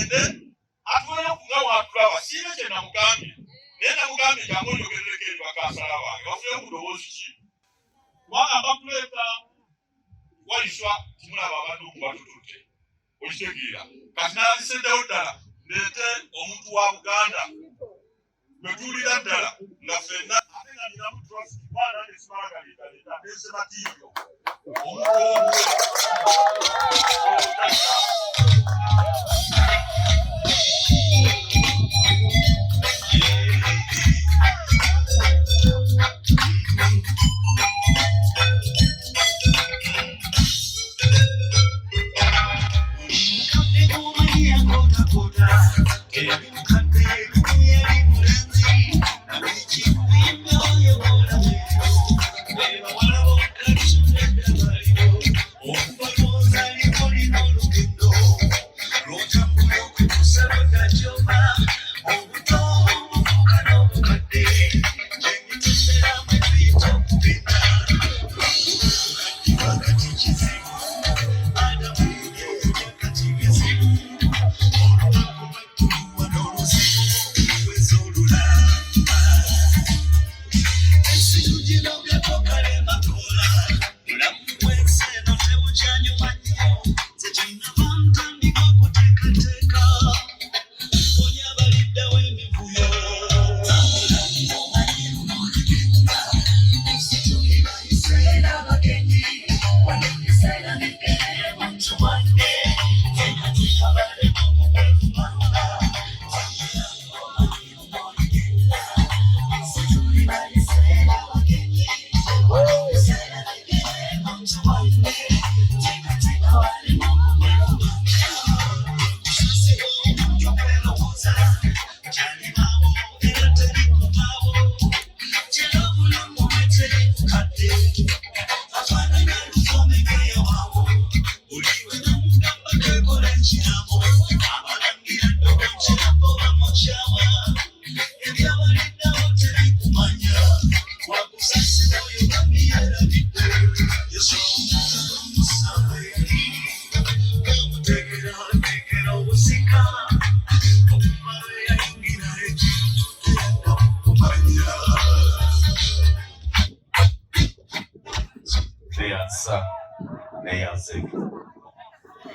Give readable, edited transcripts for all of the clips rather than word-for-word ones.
agende atwala kunga watulaba sibe kye namugambye naye namugambye jangu nyogerereko eri bakasala bange bafune kudowoozi ki wagamba kuleeta waliswa timulaba abantu okubatutute okitegeera kati naliseddewo ddala ndeete omuntu wa Buganda betuulira ddala nga ffenna ate nga ninamu traffic Mwana esibalagaliitaleta nesematiibyo omuntu omuwe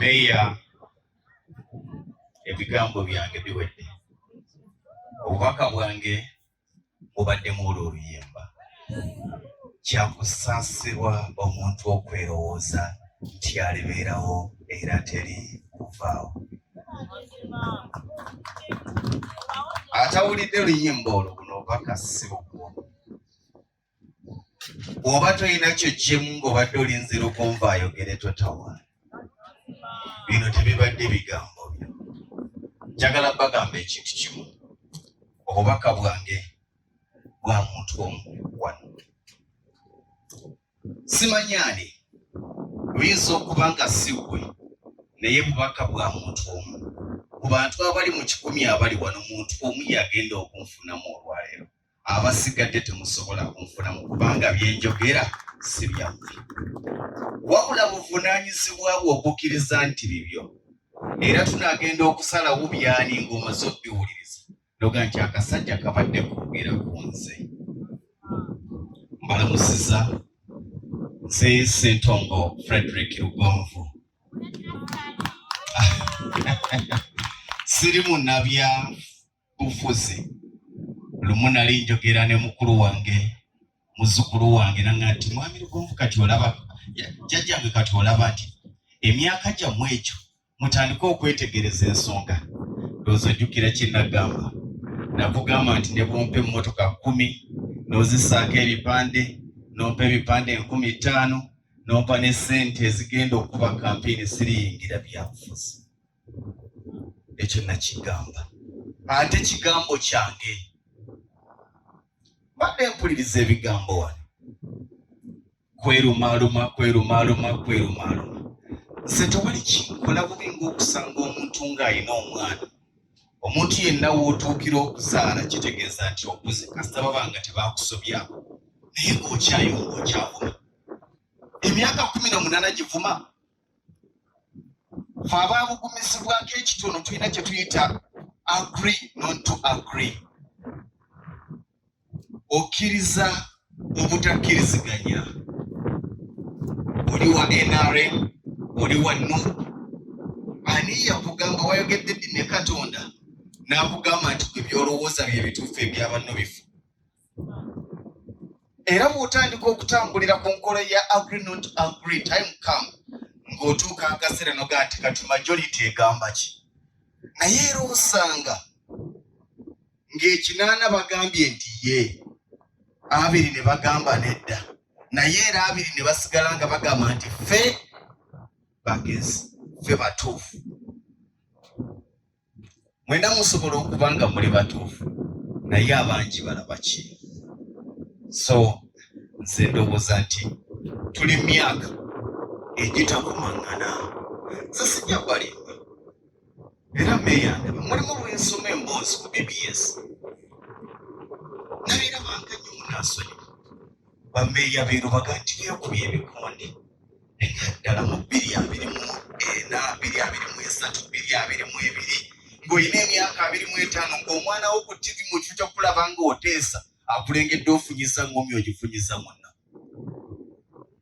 Meya ebigambo byange biwedde obubaka bwange bubaddemu oluyimba kyakusaasirwa omuntu okwerowooza nti alibeerawo era teri kuvaawo atawulidde oluyimba olwo buno obubaka si bugwo bw'oba tolina kyo gyemu ng'obadde olinzira okumva ayogere totawaana bino tebibadde bigambo byo njagala bagamba ekintu kimu obubaka bwange bwa muntu omu wano simanyani buyinza okuba nga si ggwe naye bubaka bwa muntu omu ku bantu abali mu 10 abali wano muntu omu yagenda okunfunamu olwaleero abasigadde temusobola kunfunamu kubanga byenjogera si byammwe wabula buvunaanyizibwa bwe okukkiriza nti bibyo era tunagenda okusalawo byani ng'omaze obiwuliriza noga nti akasajja kabadde kwogera ku nze mbalamusiza nze Ssentongo Frederick Lugonvu siri munnabyabufuzi lumu nali njogera ne mukulu wange muzzukulu wange nanga nti mwami Lugonvu kati olaba jjajjange kati olaba nti emyaka gyammwe ekyo mutandika okwetegereza ensonga ndowooza ojjukira kye nagamba nakugamba nti ne bwompa emmotoka 10 n'ozisaako ebipande nompa ebipande 15 nompa ne ssente ezigenda okuba kampeyini siriyingira byabufuzi ekyo nakigamba ate kigambo kyange badde mpuliriza ebigambo wano kwerumaaluma nze tewali kinkola bubi ng'okusanga omuntu ng'alina omwana omuntu yenna w'otuukira okuzaala kitegeeza nti okuze kasita baba nga tebaakusobyako naye ng'okyayonga okyavuma emyaka 18 givuma Ffe abaabugumisibwako ekitono tulina kye tuyita agree not to agree. Okkiriza obutakkiriziganya. Oli wa NRM, oli wa NUP. Ani yakugamba wayogedde ddi ne Katonda n'akugamba nti ebyolowooza bye bituufu ebyabanno bifu. Era bw'otandika okutambulira ku nkola ya agree not agree, time come ng'otuuka akaseera noga nti kati majority egamba ki. Naye era osanga ng'ekinaana bagambye nti ye, abiri ne bagamba nedda, naye era abiri ne basigala nga bagamba nti ffe bagezi, ffe batuufu. Mwena musobola okuba nga muli batuufu, naye abangi balaba ki? So nze ndowooza nti tuli myaka egitakumaŋŋana. Nze sijja balimba era mmeeya ndaba mulimu bwensoma emboozi ku BBS nabeera banka nnyo munaasonyiwa bammeeya beero baga nti beekubye ebikonde ddala mu 2024 2023 2022 ng'olina emyaka 25 ng'omwana wo ku TV mu kifo ky'okulaba ng'oteesa akulengedde ofunyiza ng'omi ogifunyiza mwonna.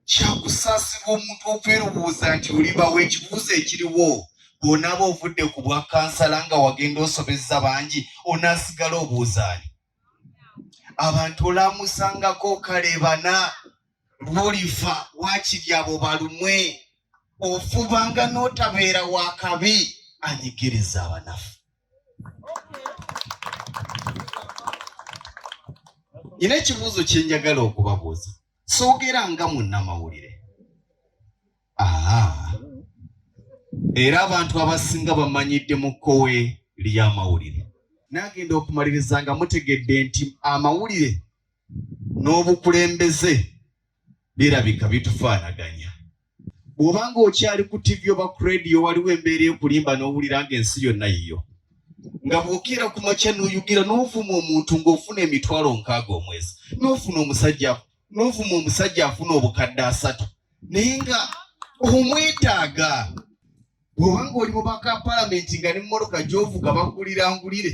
Kyakusaasira omuntu okwerowooza nti olibawo ekibuuzo ekiriwo bw'onaaba ovudde ku bwa kansala nga wagenda osobezza bangi onaasigala obuuzaani. Abantu olaamusangako kalebana lw'olifa waakiri abo balumwe ofubanga n'otabeera wa kabi anyigiriza abanafu. Ina ekibuuzo kye njagala okubabuuza. Soogera nga munnamawulire. Era abantu abasinga bamanyidde mu kkowe ly'amawulire. Naagenda okumaliriza nga mutegedde nti amawulire n'obukulembeze birabika bitufaanaganya. Bw'obanga okyali ku TV oba ku radio waliwo embeera ekulimba n'owulira ng'ensi yonna yiyo. Nga bw'okira ku makya n'oyugira n'ovuma omuntu ng'ofuna emitwalo 60 omwezi. N'ofuna omusajja afuna obukadde 3. Naye nga omwetaaga. Bw'obanga oli mu baka palamenti nga n'emmoloka gy'ovuga bakulirangulire.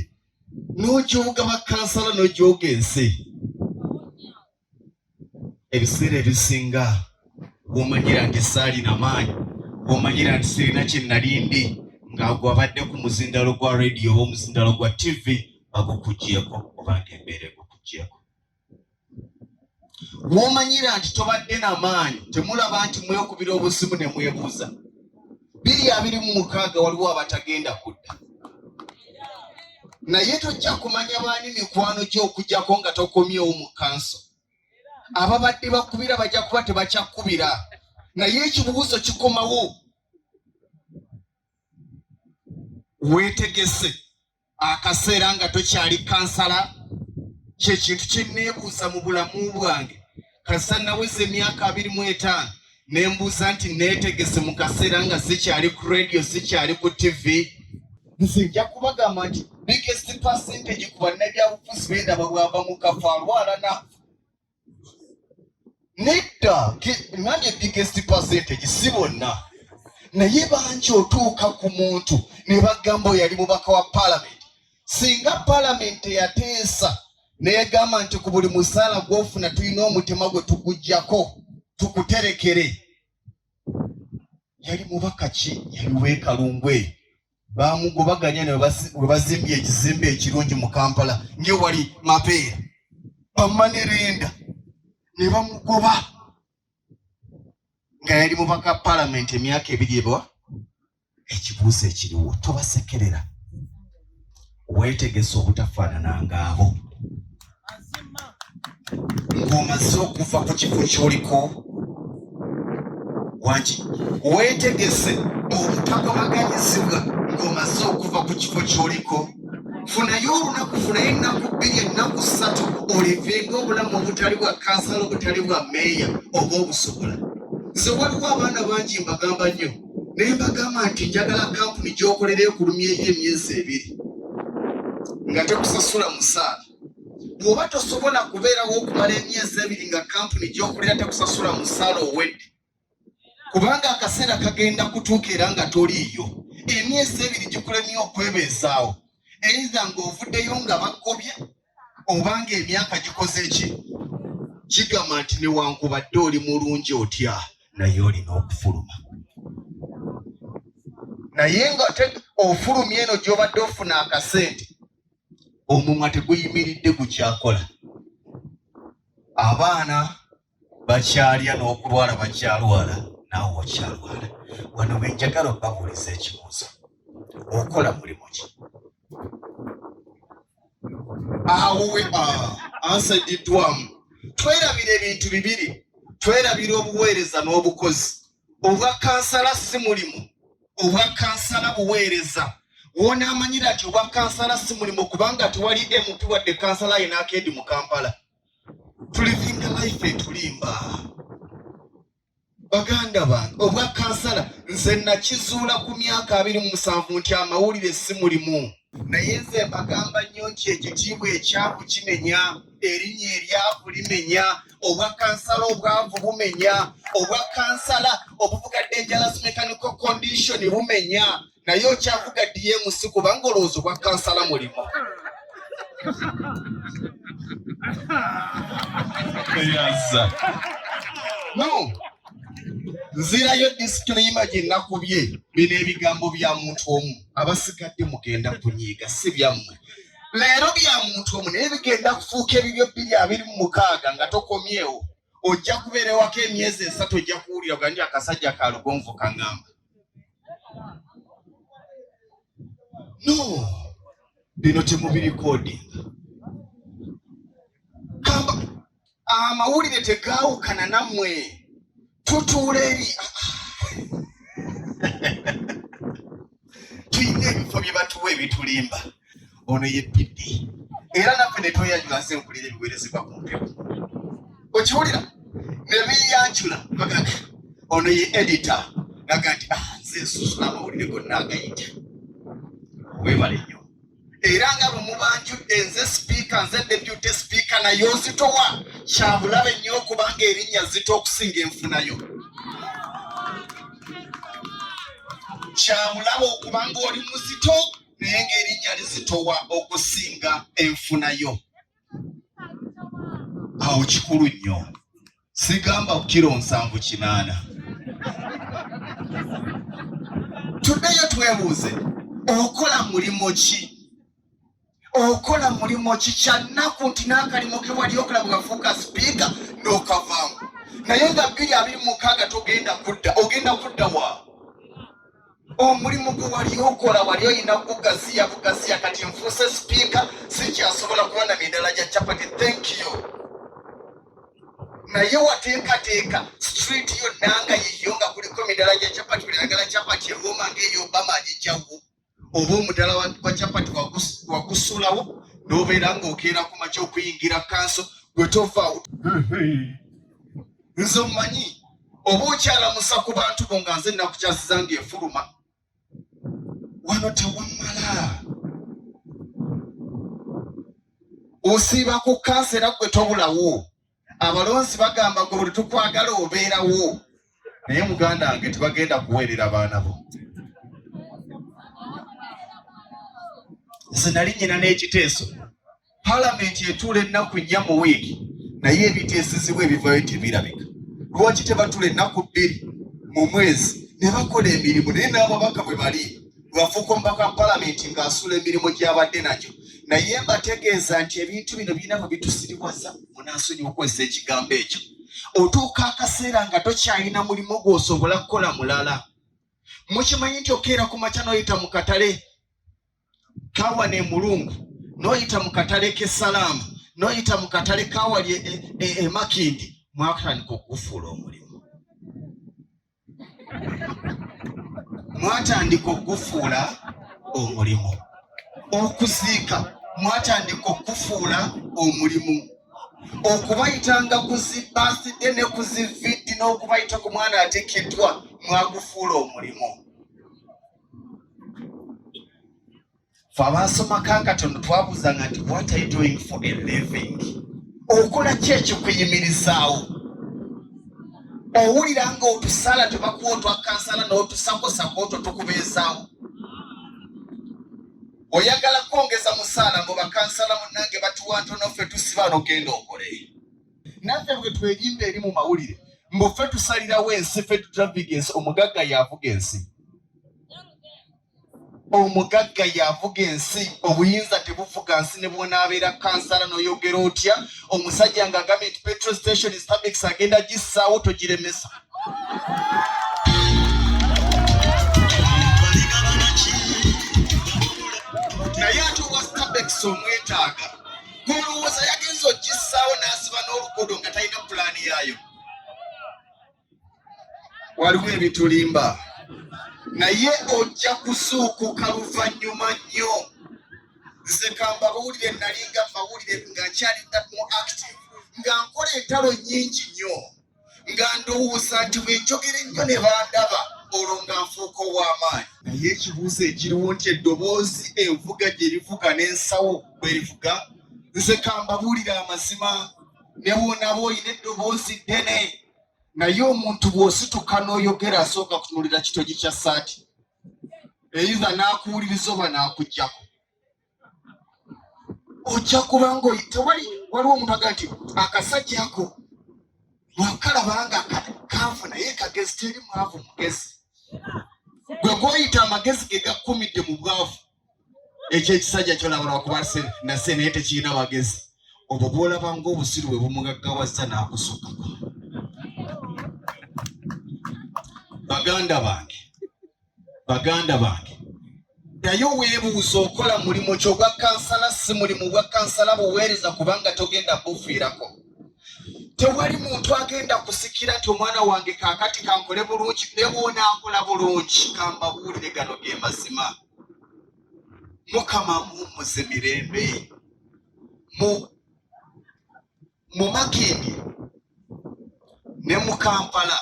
N'ogyoga bakansala n'ogyoga ensi. Ebiseera ebisinga bw'omanyira nti saalina maanyi, bw'omanyira nti sirina kye nalindi, nga gwabadde ku muzindalo gwa radio oba omuzindalo gwa TV bagukugyeko oba ng'embeera egukugyeko. Bw'omanyira nti tobadde n'amaanyi, temulaba nti mwekubira obusimu ne mwebuuza. 2026 waliwo abatagenda kudda. Naye tojja kumanya baani mikwano gy'okuggyako nga tokomyewo mu kanso. Ababadde bakubira bajja kuba tebakyakubira. Naye ekibuuzo kikomawo. Weetegese akaseera nga tokyali kansala kye kintu kye neebuuza mu bulamu bwange. Kasa naweza emyaka 25 nembuuza nti neetegese mu kaseera nga sikyali ku radio sikyali ku TV. Nze nja kubagamba nti biggest percentage ku bannabyabufuzi bendaba bwava mu kafo alwala na nedda nange biggest percentage si bonna. Naye bangi otuuka ku muntu ne bagamba yali mubaka wa parliament. Singa parliament yateesa negamba nti ku buli musaala gw'ofuna tulina omutema gwe tugujjako tukuterekere. Yali mubaka ki? Yali w'ekalungwe. Bamugobaganya ne we bazimbye ekizimbe ekirungi mu Kampala nge wali Mapeera. Bamanerenda ne bamugoba nga yali mubaka parliament emyaka 2 ebwa. Ekibuuzo ekiriwo tobasekerera. Weetegese obutafaanana ng'abo. Ng'omaze okuva ku kifo ky'oliko wangi. Weetegese obutagabaganyizibwa ng'omaze okuva ku kifo ky'oliko. Funayo olunaku, funayo ennaku 2 ennaku 3 olivenga obulamu obutali bwa kansala obutali bwa meeya oba obusobola. Nze waliwo abaana bangi mbagamba nnyo naye mbagamba nti njagala kampuni gy'okolera ekulumyeyo emyezi 2 nga tekusasula musaala. Bw'oba tosobola kubeerawo okumala emyezi 2 nga kampuni gy'okolera tekusasula musaala owedde, kubanga akaseera kagenda kutuuka era nga toliiyo. Emyezi 2 gikulemye okwebeezaawo, either ng'ovuddeyo nga bakobye oba ng'emyaka gikoze ki, kigamba nti newankubadde oli mulungi otya naye olina okufuluma. Naye nga ofulumya eno gy'obadde ofuna akasente, omumwa teguyimiridde gukyakola. Abaana bakyalya n'okulwala bakyalwala, naawe wakyalwala. Wano bwe njagala obabuuliza ekibuuzo, okola mulimu ki? Awowe ansadiddwamu. Twerabira ebintu bibiri, twerabira obuweereza n'obukozi. Obwa kansala si mulimu, obwa kansala buweereza. W'onaamanyira nti obwa kansala si mulimu kubanga tewali MP wadde kansala ayina akeedi mu Kampala. Tulivinga life etulimba. Baganda bange, obwa kansala nze nakizuula ku myaka 27 nti amawulire si mulimu. Naye nze mbagamba nnyo nti ekitiibwa ekyavu kimenya, erinnya eryavu limenya, obwa kansala obwavu bumenya, obwa kansala obuvuga dangerous mechanical condition bumenya, naye okyavuga DMC kubanga olowooza obwa kansala mulimu. No. Nzirayo disclaimer gye nakubye, bino ebigambo bya muntu omu, abasigadde mugenda kunyiiga si byammwe. Leero bya muntu omu naye bigenda kufuuka ebibyo 226 nga tokomyewo. Ojja kubeera ewaka emyezi 3 ojja kuwulira gandi akasajja ka lugonvu kaŋŋamba. No, bino temubirikodinga. Kamba amawulire tegaawukana nammwe. Tutuula eri tuyina ebifo bye batuwa ebitulimba. Ono ye Piddi era naffe ne tweyajula nsi nkulira ebiweerezebwa ku mpewo. Okiwulira ne biyanjula bagaka ono ye editor naga nti nze nsusula amawulire gonna agayita. Weebale nnyo era nga bwe mubanjudde nze speaker, nze deputy speaker naye ozitowa, kyabulabe nnyo okubanga erinnya zito okusinga enfunayo. Kyabulabe okubanga oli muzito naye ng'erinnya lizitowa okusinga enfunayo. Awo kikulu nnyo, sigamba kilo 7-8. Tuddeyo twebuuze, okola mulimu ki? Okola mulimu ki? Kyannaku nti n'akalimo ke wali okola bwe wafuuka sipiika n'okavaamu. Naye nga 2026 togenda kudda, ogenda kudda wa? Omulimu gwe wali okola wali oyina kugaziya bugaziya, kati nfuuse sipiika sikyasobola kuba na midala gya capati. Thank you. Naye wateekateeka street yonna nga yiyo nga kuliko midala gya capati, buli ayagala capati ewooma ng'eyo Obama agijjawo. Oba omudala wa capati wagusulawo n'obeera ng'okeera ku makya okuyingira kanso gwe tovaawo. Nze omumanyi oba okyalamusa ku bantu bo nga nze nakukyasiza ng'efuluma. Wano tewammala. Osiiba ku kansera gwe tobulawo. Abalonzi bagamba gwe buli tukwagala obeerawo. Naye muganda wange tebagenda kuweerera baana bo. Nze nali nnyina n'ekiteeso. Palamenti etuula ennaku 4 mu wiiki, naye ebiteesezebwa ebivayo tebirabika. Lwaki tebatula ennaku 2 mu mwezi ne bakola emirimu? Naye n'ababaka bwe bali lwafuuka omubaka wa palamenti ng'asula emirimu gy'abadde nagyo. Naye mbategeeza nti ebintu bino birina bwe bitusiriwaza. Munansonyiwa okukozesa ekigambo ekyo. Otuuka akaseera nga tokyalina mulimu gw'osobola kukola mulala. Mukimanyi nti okeera ku makya n'oyita mu katale kawa ne mulungu, n'oyita mu katale k'essalaamu, n'oyita mu katale kawali Makindi, mwatandika okugufuula omulimu. Mwatandika okugufuula omulimu. Okuziika mwatandika okufuula omulimu. Okubayitanga ku zi birthday ne ku zi vidi n'okubayita ku mwana ateekeddwa mwagufuula omulimu. Ffe abaasomako akatono twabuuzanga nti what are you doing for a living? Okola ki ekikuyimirizaawo? owulira nga otusala tebakuwa otwakansala n'otusakosako otwo tukubeezaawo. Oyagala kwongeza musaala ngo bakansala munnange batuwa ntono ffe tusiba n'ogenda okole. Naffe bwe tweyimba eri mu mawulire mbu ffe tusalirawo ensi ffe tutulaviga ensi. Omugagga y'avuga ensi. Omugagga y'avuga ensi. Obuyinza tebuvuga nsi ne bw'onaabeera kansala n'oyogera otya. Omusajja ng'agambye nti petrol station Starbucks agenda gissaawo togiremesa. Naye ate owa Starbucks omwetaaga olowooza yagenza ogissaawo n'asiba n'oluguudo nga talina pulaani yaayo. Waliwo ebitulimba naye ojja kusuukuka luvannyuma nnyo. Nze kambawulire nalinga mbawulire nga nkyali mu active nga nkola entalo nnyingi nnyo nga ndowooza nti bwenjogera ennyo ne bandaba olwo nga nfuuka ow'amaanyi. Naye ekibuuzo ekiriwo nti eddoboozi envuga gye livuga n'ensawo bwe livuga. Nze kambawulire amazima ne bw'onaba olina eddoboozi ddene naye omuntu bw'osituka n'oyogera asooka kutunuulira kitogi kya ssaati. Eyiza n'akuwuliriza oba n'akuggyako. Ojja kuba ng'oyitewali waliwo omuntu aga nti akasajja ako bwakalaba nga kaavu naye kagezi teri mwavu mugezi. Gwe gw'oyita amagezi ge gakkumidde mu bwavu. Ekyo ekisajja kyolabala wakuba nase naye tekirina bagezi. Obwo bw'olaba ng'obusiru bwe bumugaggawazza n'akusukkako. Baganda bange naye weebuuza okola mulimu ki ogwa kansala si mulimu gwa kansala buweereza kubanga togenda bufiirako. Tewali muntu agenda kusikira nti omwana wange kaakati kankole bulungi ne bw'onaakola bulungi. Kambabuulire gano ge mazima. Mukama mumuze mirembe mu Makindi ne mu Kampala.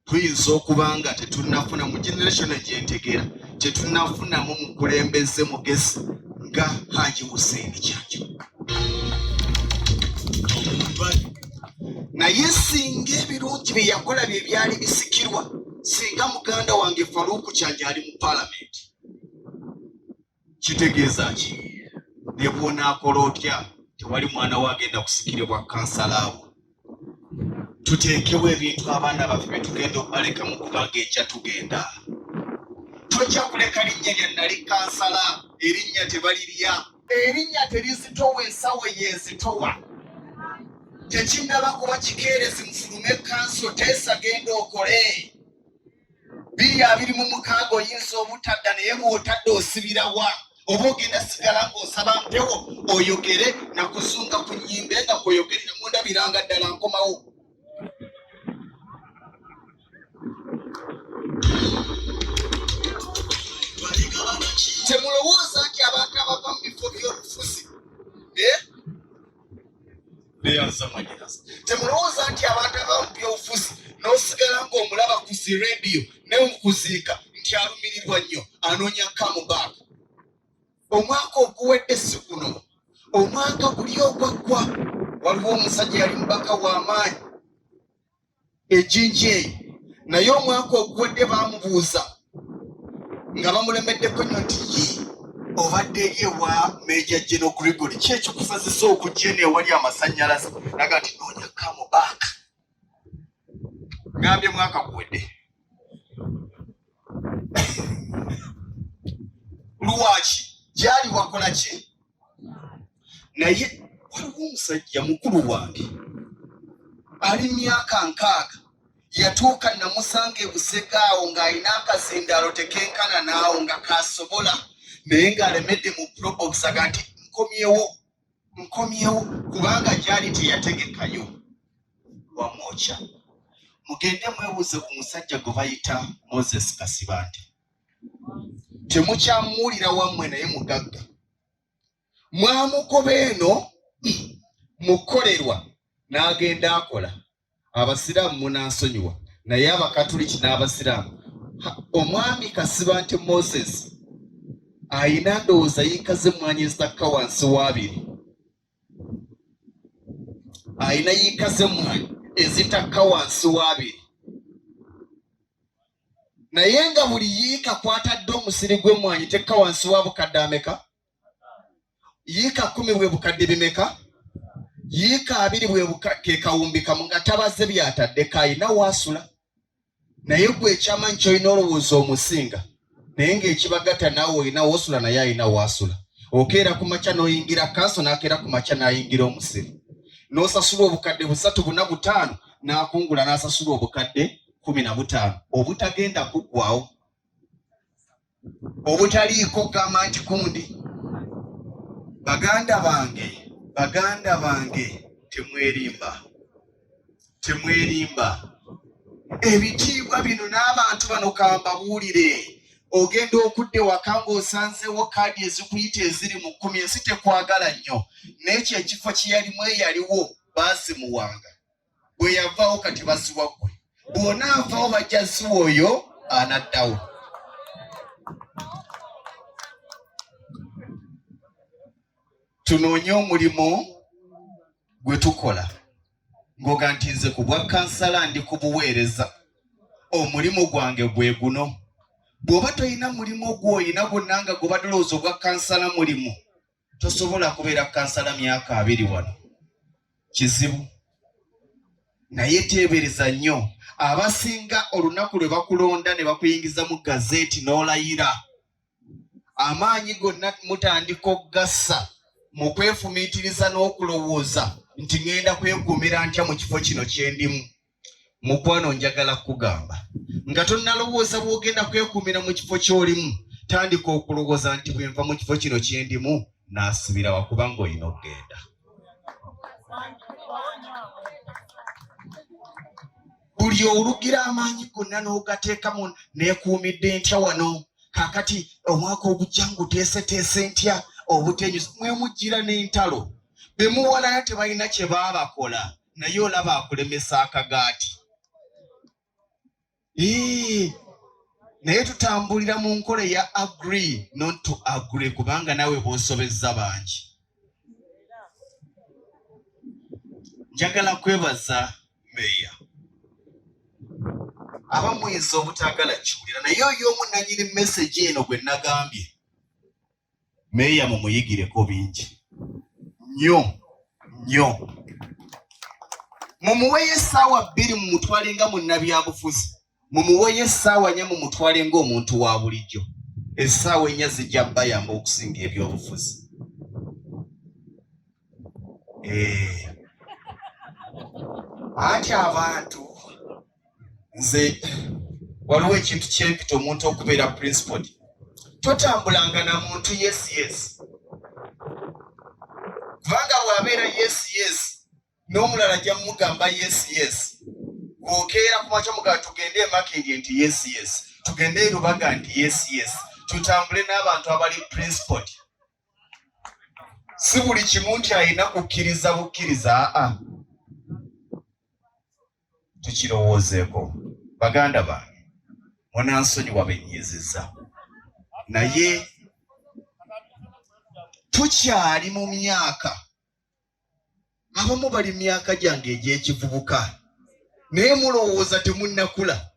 Tuyinza okuba nga tetunnafuna mu generation egyentegera tetunnafunamu mukulembeze mugezi nga Haji Hussein Kyajo. Naye singa ebirungi bye yakola bye byali bisikirwa, singa muganda wange Faruku Kyajo ali mu palamenti, kitegeeza ki? Ne bw'onaakola otya tewali mwana we agenda kusikirebwa kansala abo. Tuteekewo ebintu abaana baffe bye tugenda obaleka mu kubanga ekya tugenda. Tojja kuleka linnya lya nali kansala, erinnya tebalirya. Erinnya terizitowa ensawo yeezitowa. Tekinnaba kuba kikeerezi mufulume kanso teesa genda okole. 2026 oyinza obutadda naye bw'otadde osibirawa. Oba ogenda sigala ng'osaba mpewo oyogere nakuzunga ku nnyimbe nga kweyogerera mundabiranga ddala nkomawo. Temulowooza nti abantu abava mu bifo by'obufuzi temulowooza nti abantu abava mu by'obufuzi n'osigala ng'omulaba ku zi rediyo ne mukuziika nti alumirirwa nnyo anoonya kamubaaka. Omwaka oguwedde si guno, omwaka guli ogwaggwa waliwo omusajja yali mubaka w'amaanyi ejjinja eyo, naye omwaka oguwedde baamubuuza nga bamulemeddeko nnyo nti obadde eri ewa Major General Gregory ki ekikukozesa okujja eno ewali amasannyalaze? Naga nti noonya kamubaaka. Ngambye mwaka guwedde. Lwaki? Gyali wakola ki? Naye waliwo omusajja mukulu wange ali myaka 6 yatuuka namusanga ebusega awo ng'alina akazindaalo tekenkana naawo nga kasobola naye ng'alemedde mu probox aga nti nkomyewo kubanga gyali teyategekayo. Wamwokya. Mugende mwebuuze ku musajja gwe bayita Moses Kasibante. Temukyamuwulira wammwe naye mugagga. Mwamukoba eno mukolerwa n'agenda akola. Abasiraamu munansonyiwa naye Abakatuliki n'Abasiraamu. Omwami Kasibante Moses ayina ndowooza yiikaze emmwanyi ezakka wansi wa 2. Ayina yiikaze emmwanyi ezitakka wansi wa 2 naye nga buli yiika kwatadde omusiri gw'emmwanyi tekka wansi wa bukadde ameka? Yiika 10 bwe bukadde bimeka? Yiika 2 bwe ke kawumbi kamu nga tabaze byatadde kayina wasula. Naye gwe ekyama nkyolina olowooza omusinga naye ng'ekibagata naawe olina wosula naye alina wasula. Okeera ku makya n'oyingira kanso n'akeera ku makya n'ayingira omusiri. N'osasula obukadde 3, 4, 5 n'akungula n'asasula obukadde 15 obutagenda kuggwawo obutaliiko gamba nti kundi. Baganda bange temwerimba ebitiibwa bino n'abantu bano kambabuulire. Ogenda okudde waka ng'osanzeewo kaadi ezikuyita eziri mu 10 ensi tekwagala nnyo n'ekyo ekifo kye yalimu eyaliwo baazimuwanga bwe yavaawo kati baziwa ggwe bw'ona avaawo bajja ziwa oyo anaddawo. Tunoonye omulimu gwe tukola ng'oga nti nze ku bwa kansala ndi kubuweereza. Omulimu gwange gwe guno. Bw'oba toyina mulimu gw'oyina gwonna nga gwe badolooza ogwa kansala mulimu tosobola kubeera kansala myaka 2 wano. Kizibu. Naye teebereza nnyo abasinga olunaku lwe bakulonda ne bakuyingiza mu gazeeti n'olayira amaanyi gonna mutandika okugassa mu kwefumiitiriza n'okulowooza nti ngenda kwegumira ntya mu kifo kino kye ndimu. Mukwano njagala kugamba nga tonnalowooza bw'ogenda kwekuumira mu kifo ky'olimu tandika okulowooza nti bwe nva mu kifo kino kye ndimu n'asibira wakuba ng'olina okugenda. Buli olugira amaanyi gonna n'ogateekamu neekuumidde ntya wano kaakati omwaka ogujja nguteeseteese ntya obutenyusi mwemujjira n'entalo be muwalana tebalina kye baabakola naye olaba akulemesa akagaati. Naye tutambulira mu nkola ya agree not to agree kubanga nawe bw'osobezza bangi. Njagala kwebaza Meya. Abamuyinza obutagala kiwulira naye oyo omu nannyini message eno gwe nagambye. Meya mumuyigireko bingi nnyo. Mumuweyo essaawa 2 mumutwale nga munnabyabufuzi. Mumuweyo essaawa 4 mumutwale ng'omuntu wa bulijjo. Essaawa 4 zijja bayamba okusinga ebyobufuzi. Ati abantu nze waliwo ekintu kyempita omuntu okubeera principled. Totambulanga na muntu yes. Kubanga bw'abeera yes n'omulala ajja mugamba yes. Okeera ku makya mugaa tugende Makindye nti yes. Tugende e Lubaga nti yes. Tutambule n'abantu abali principled. Si buli kimu nti alina kukkiriza bukkiriza. Tukirowoozeeko. Baganda bange munansonyi wabennyezezza naye tukyali mu myaka abamu bali myaka gyange egy'ekivubuka naye mulowooza temunnakula.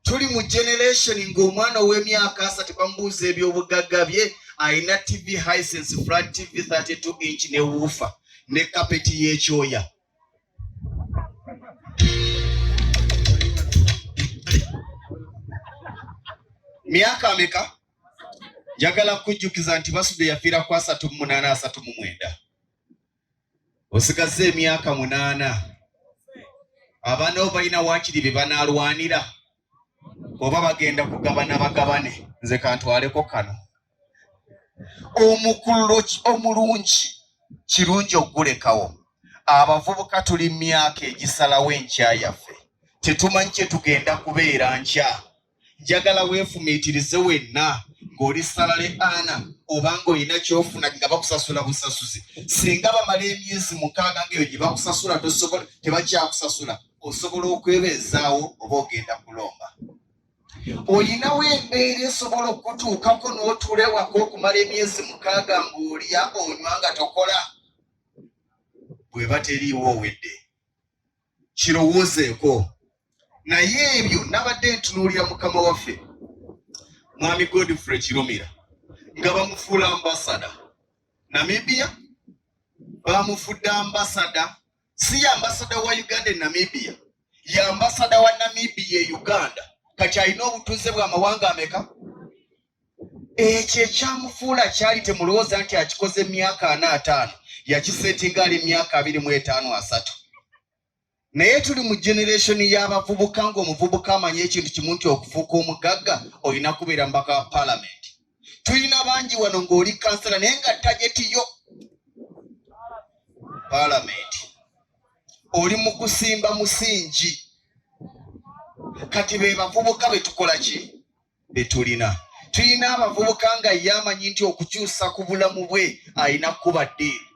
Tuli mu generation ng'omwana ow'emyaka 3 bamubuuza ebyobugagga bye alina TV Hisense flat TV 32 inch ne woofer ne kapeti y'ekyoya. Myaka ameka? Njagala kujjukiza nti Basudde yafiira ku 38 39. Osigaze emyaka 8. Abaana balina waakiri bye banaalwanira oba bagenda kugabana bagabane. Nze kantwaleko kano. Omukululo omulungi kirungi okugulekawo. Abavubuka tuli myaka egisalawo enkya yaffe. Tetumanyi kye tugenda kubeera nkya. Njagala weefumiitirize wenna ng'oli salale ana oba ng'olina ky'ofuna nga bakusasula busasuzi. Singa bamala emyezi 6 ng'eyo gye bakusasula tebakyakusasula osobola okwebeezaawo oba ogenda kulomba. Olinawo embeera esobola okutuukako n'otuula ewaka okumala emyezi 6 ng'olya onywa nga tokola. Bw'eba teriiwo owedde. kirowoozeeko. Naye ebyo nabadde ntunuulira mukama waffe Mwami Godfrey Kirumira nga bamufuula ambasada Namibia, bamufudde ambasada, si ambasada wa Uganda e Namibia, ya ambasada wa Namibia e Uganda. Kati alina obutuuze bw'amawanga ameka? Ekyo ekyamufuula kyali temulowooza nti akikoze emyaka 45, yakiseetinga ali emyaka 25-3. Naye tuli mu generation y'abavubuka ng'omuvubuka amanye ekintu kimu nti okufuuka omugagga olina kubeera mbaka wa parliament. Tulina bangi wano ng'oli kansala naye nga tageti yo parliament. Oli mu kusimba musingi. Kati be bavubuka betukola ki? Betulina. Tulina abavubuka nga ye amanyi nti okukyusa ku bulamu bwe alina kuba ddiini.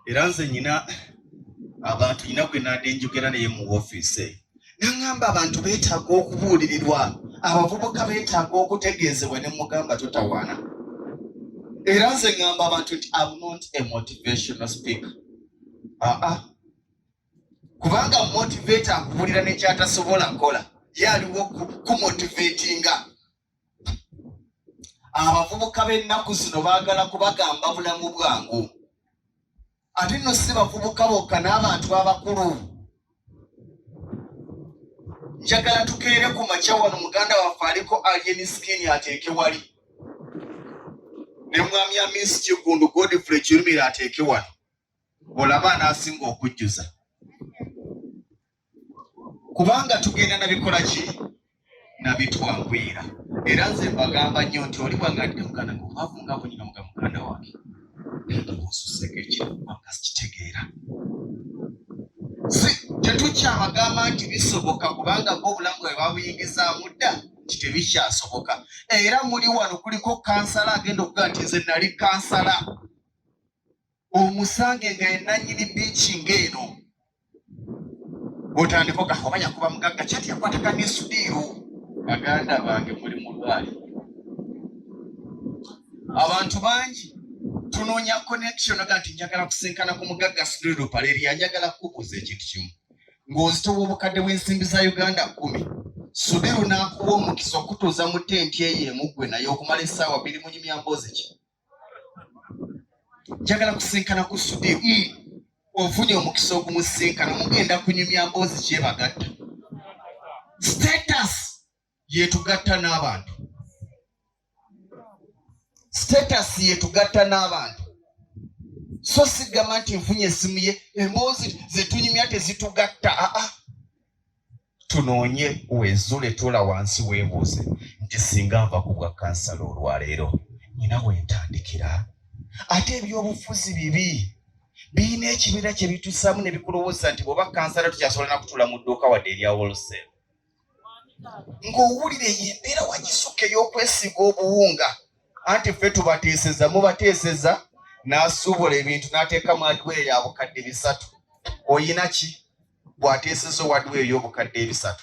Era nze nyina abantu nyina gwe nadde njogera naye mu woofiisi. Nangamba abantu beetaaga okubuulirirwa, abavubuka beetaaga okutegeezebwa ne mugamba totawaana. Era nze ngamba abantu nti I'm not a motivational speaker. Kubanga motivate akubuulira nekyatasobola nkola, ye aliwo kumotivatinga. Abavubuka b'ennaku zino baagala kubagamba bulamu bwangu. Ate nno si bavubuka bokka n'abantu abakulu. Njagala tukeere ku makya wano muganda waffe aliko alien skin ateeke wali. Ne mwami ya Miss Kigundu Godfrey Kirumira ateeke wano. Olaba anaasinga okujjuza. Kubanga tugenda nabikola ki? Nabitwangwira. Era nze mbagamba nnyo nti oli bwangadde muganda ng'omwavunga bunyina muganda wange. Osuseke kirwanga sikitegeera. Si tetukyabagamba nti bisoboka kubanga obulamu bwe babuyingizaamu dda nti tebikyasoboka. Era muli wano kuliko kansala agenda okugaa nti nze nali kansala. Omusange nga yenannyini biiki ng'eno. Otandika oba yakuba mugagga kyati yakwataka n'esudiiro. Baganda bange muli mu lwali. Abantu bangi tunoonya connection aga nti njagala kusenkana ku mugagga Sudiiro Paleri anjagala kukubuuza ekintu kimu. Ng'ozitowa obukadde bw'ensimbi za Uganda 10. Sudiiro n'akuwa omukisa okutuuza mu tenti eyo emuggwe naye okumala essaawa 2 mu nyumya mboozi ki? Njagala kusenkana ku Sudiiro. Ofunye omukisa ogumusinkana mugenda kunyumya mboozi kyebagatta. Status yetugatta n'abantu. Status yetugatta n'abantu. So sigamba nti nfunye essimu ye emboozi zetunyumya tezitugatta. Tunoonye weezule tula wansi weebuuze nti singa nva ku bwa kansala olwaleero nina wentandikira. Ate ebyobufuzi bibi birina ekibiira kye bitusaamu ne bikulowooza nti bw'oba kansala tukyasobola na kutula mu dduuka wadde erya wholesale. Ng'owulira embeera wagisuka ey'okwesiga obuwunga. Anti ffe tubateeseza mubateeseza n'asuubula ebintu n'ateekamu adweya ya bukadde 3. Oyina ki? Bw'ateeseza wadweya ey'obukadde 3.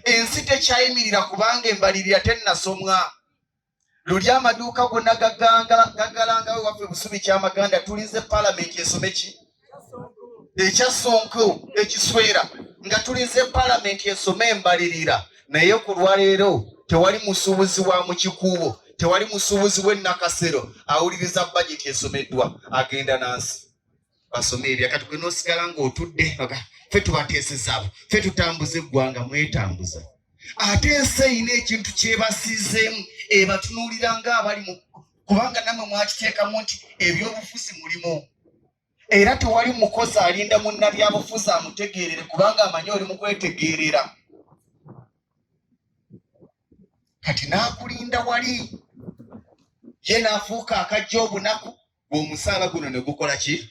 Ensi tekyayimirira kubanga embalirira tennasomwa. Luli amaduuka gonna gagalangawo waffe Busubi ky'Amaganda tulinze parliament esome ki? Ekya Sonko ekiswera nga tulinze parliament esome embalirira. Naye ku lwaleero tewali musuubuzi wa mu kikuubo, tewali musuubuzi w'ennakasero awuliriza budget esomeddwa agenda nansi. Basome ebyo kati gwe n'osigala ng'otudde ffe tubateeseza abo, ffe tutambuza eggwanga mwetambuza. Ate ensi eyina ekintu kyebasiizeemu ebatunuulira ng'abali kubanga nammwe mwakiteekamu nti ebyobufuzi mulimu. Era tewali mukozi alinda munnabyabufuzi amutegeerere kubanga amanyi oli mu kwetegeerera. Kati n'akulinda wali ye n'afuuka akajja obunaku bw'omusaala guno ne gukola ki?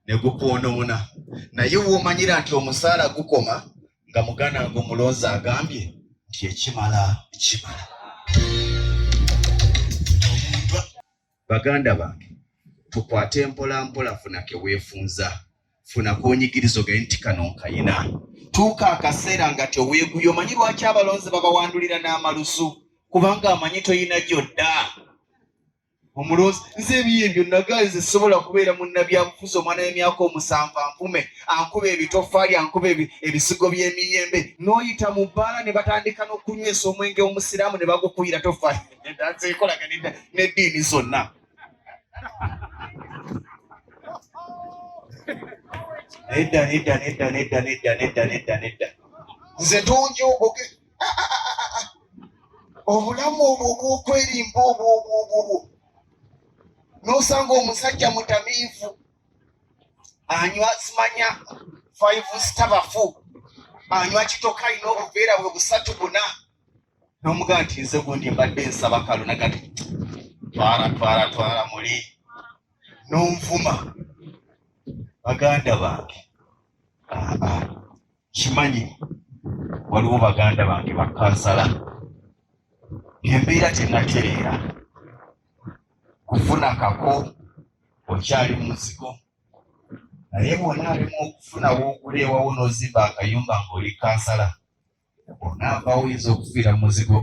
Ne gukwonoona. Naye w'omanyira nti omusaala gukoma nga muganda ngo omulonzi agambye nti ekimala ekimala. Baganda bange tukwate mpola mpola, funa ke weefunza, funa koonyigiriza ogaye nti kano nkayina. Tuuka akaseera nga teweeguya. Omanyi lwaki abalonzi babawandulira n'amalusu? Kubanga amanyi toyina gy'odda. omulozi nze ebyebyo nagaze sobola kubeera munnabyabufuzi omwana w'emyaka 7 anfume ankuba ebitofaali ankuba ebisigo by'emiyembe n'oyita mu bbaala ne batandika n'okunywesa omwenge w'omusiraamu ne bagukuyira tofaali nzeekolaga n'eddiini zonna. Nedda nze tonjoogoge obulamu obwo obw'okwerimba obwo n'osanga omusajja mutamiivu anywa simanya 5 star bafu anywa kitoka alina obuveera bwe 3 buna n'omugaa nti nze gundi mbadde nsaba kalo nagati twala muli n'onvuma baganda bange kimanyi waliwo baganda bange bakansala embeera tenatereera kufuna kako okyali muzigo naye bwona alimu okufunawo okuleewawo n'ozimba akayumba ng'oli kansala onaavawo oyinza okufiira muzigo.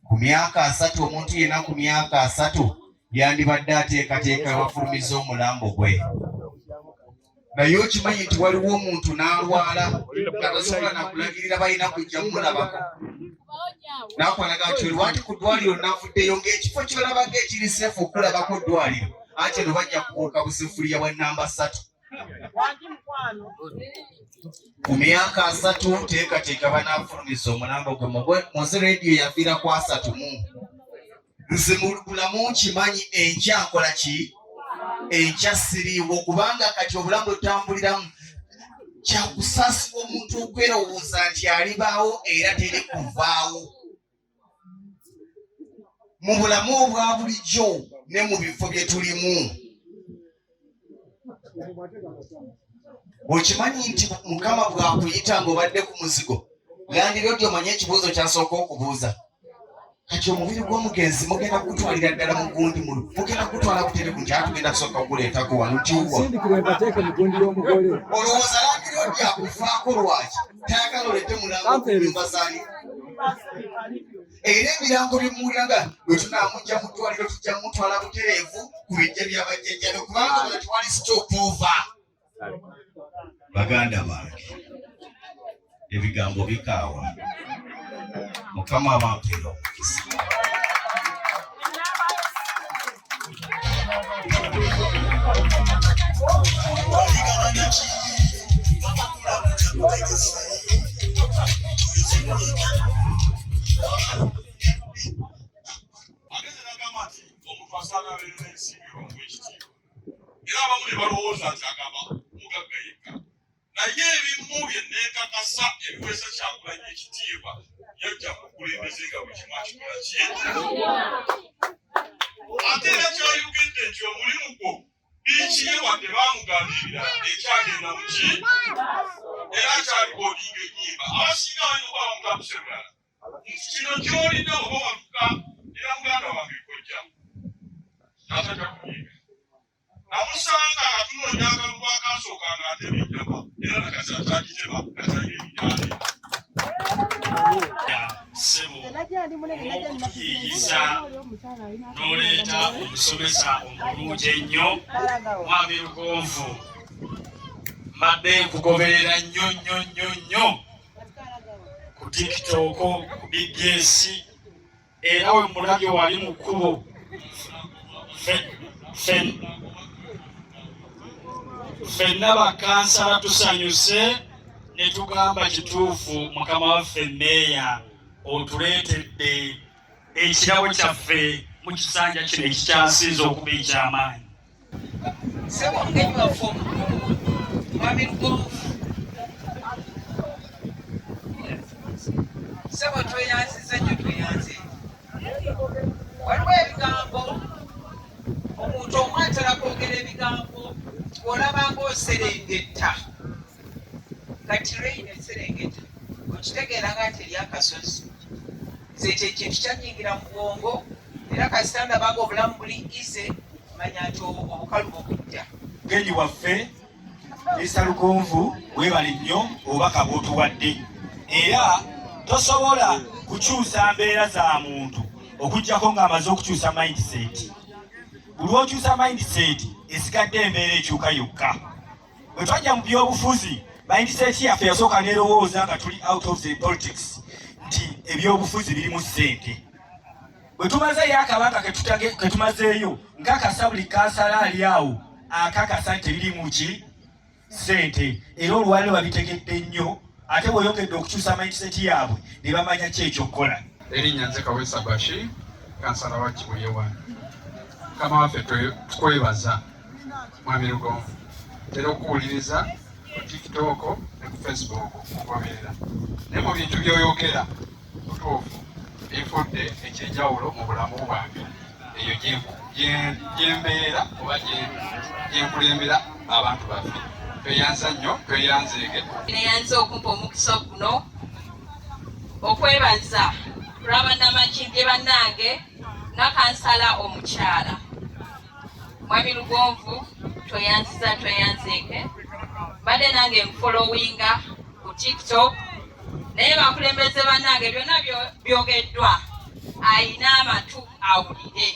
Ku myaka 3 omuntu yenna ku myaka 3 yandibadde ateekateeka bafulumiza omulambo gwe, naye okimanyi nti waliwo omuntu n'alwala nga tasobola nakulagirira balina kujja mulabako nakwalaga nti olwati ku ddwaliro nafuddeyo ng'ekifo kyolabaga ekiri seefu okulabako ddwaliro ate no bajja kubuuka busefuliya bwa namba 3. Ku myaka 3 teekateeka banaafulumiza omulambo gwe muzi rediyo yafiira ku 3. Nze mu bulamu kimanyi enkya nkola ki? Enkya siriiwo kubanga kati obulamu butambuliramu kyakusaasibwa omuntu okwerowooza nti alibaawo era teri kuvaawo. Mu bulamu obwa bulijjo ne mu bifo bye tulimu okimanyi nti Mukama bw'akuyita ng'obadde ku muzigo gandira odi omanye ekibuuzo kyasooka okubuuza kati omubiri gw'omugenzi mugenda kugutwalira ddala mu gundi mugenda kugutwala butereku nti atugenda kusooka kuguleetako wano tiwa olowooza landiri odi akufaako lwaki tayagala olete mulango ku nyumba zaani era ebirango byemuwuliraga bwe tunaamujja mu ddwaliro tujja mutwala butereevu ku bijja by'abajjajjabe kubanga bwe twali sitopuova. Baganda bange ebigambo bikaawa Mukama abampera omukisa. naye ebimu bye neekakasa ebiwesa kyakulanya ekitiibwa yajja kukulembeze nga bwe kimu akikola kiyinza ate era kyayogedde nti omulimu gwo bikiye wadde baamugambirira ekyagenda mu ki era kyaliko olinga ennyimba abasinga balina okuba bamutakusemulala nti kino kyolina oba waluka era muganda wange kojja natajja kuyiga namusanga nga tunoonya akalulu akansooka nga atema enjaba era nakati atakitema katanga ebijaale sebo okuyiyiza n'oleeta omusomesa omulungi ennyo mwami Lugonvu mbadde nkugoberera nnyo ku TikTok ku BBS era we mulabye wali mu kkubo ffenna bakansala tusanyuse ne tugamba kituufu Mukama waffe Meeya otuleetedde ekirabo kyaffe mu kisanja kino ekikyasinza okuba eky'amaanyi. Sebo mugenyi waffe mwami Lugonvu sebo tweyanziza nnyo tweyanze waliwo ebigambo omuntu omwatala kwogera ebigambo olabanga oserengeta kati lweyina eserengeta okitegeeranga nti eri akasozi nze ekyo ekintu kyanyingira mu bwongo era kasita ndabanga obulamu buli ise manya nti obukalu bwokujja. Mugenyi waffe Mr. Lugonvu weebale nnyo obubaka bw'otuwadde era tosobola kukyusa mbeera za muntu okujjako ng'amaze okukyusa mindset. Buli okyusa mindset esigadde embeera ekyuka yokka. Bwe twajja mu byobufuzi mindset yaffe yasooka n'erowooza nga tuli out of the politics nti ebyobufuzi birimu ssente. Bwe tumazeeyo akabanga ke tumazeeyo nkakasa buli kansala ali awo akakasa nti tebirimu ki ssente, era olwaliro babitegedde nnyo ate bweyongedde okukyusa mindset yaabwe ne bamanya ki ekyokukola. Erinnya nze Kaweesa Bashir, kansala wa Kibuye 1. Mukama waffe tukwebaza Mwami Lugonvu, tera okuwuliriza ku TikTok ne ku Facebook okugoberera. Naye mu bintu by'oyogera butuufu bifudde ekyenjawulo mu bulamu bwange. Eyo gyembeera oba gyenkulembera abantu baffe. Tweyanza nnyo, tweyanzeege. Neyanze okumpa omukisa guno okwebaza kulaba namakindye bannange nga kansala omukyala. Mwami Lugonvu tweyanziza tweyanzeeke. Badde nange nfolowinga ku TikTok naye bakulembeze bannange byonna byogeddwa ayina amatu awulire.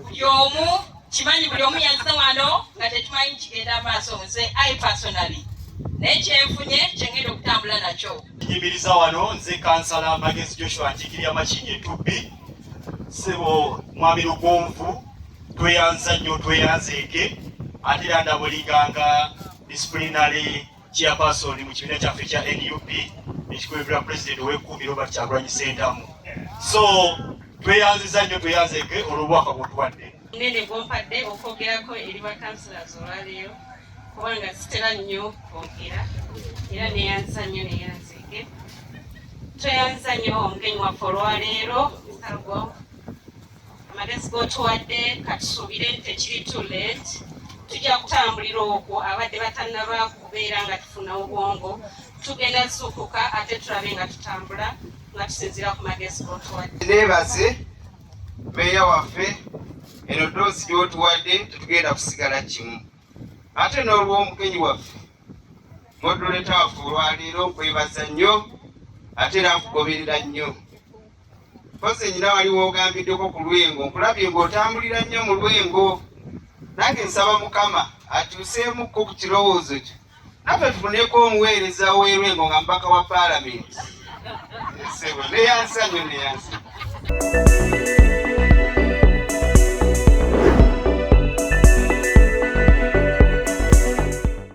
Buli omu kimanyi, buli omu yazze wano nga tetumanyi kigenda maaso. Nze I personally naye kyenfunye kyengenda okutambula nakyo. Nyimiriza wano nze kansala Magezi Joshua Njigirya Makinye Tubbi. Sebo Mwami Lugonvu tweyanza nnyo tweyanzeeke, ate era ndabuliganga disciplinary chairperson mu kibiina kyaffe kya NUP ekikulembera president w'ekkuumi Robert Kyagulanyi Ssentamu. So tweyanziza nnyo tweyanzeeke olw'obwaka bw'otuwadde. Nene bwompadde okwogerako eri bakansulazi olwaleero kubanga sitera nnyo kwogera era neyanziza nnyo neyanzeeke. Tweyanziza nnyo omugenyi waffe olwaleero Mr. Lugonvu, amagezi g'otuwadde katusuubire nti tekiri too late. Tujja kutambulira okwo abadde batannaba kubeera nga tufuna obwongo, tugenda zuukuka ate tulabe nga tutambula nga tusinziira ku magezi g'otuwadde. Neebaze meeya waffe, eno ddoozi gy'otuwadde tetugenda kusigala kimu. Ate n'olw'omugenyi waffe moduleta waffe olwaleero nkwebaza nnyo ate era nkugoberera nnyo. Mpozi nyina waliwo ogambiddeko ku lwengo, nkulabye ng'otambulira nnyo mu lwengo. Nange nsaba Mukama atuuseemukko ku kirowoozo kyo naffe tufuneko omuweereza w'erwengo nga mubaka wa paalamenti. Neyansa nnyo neyansa.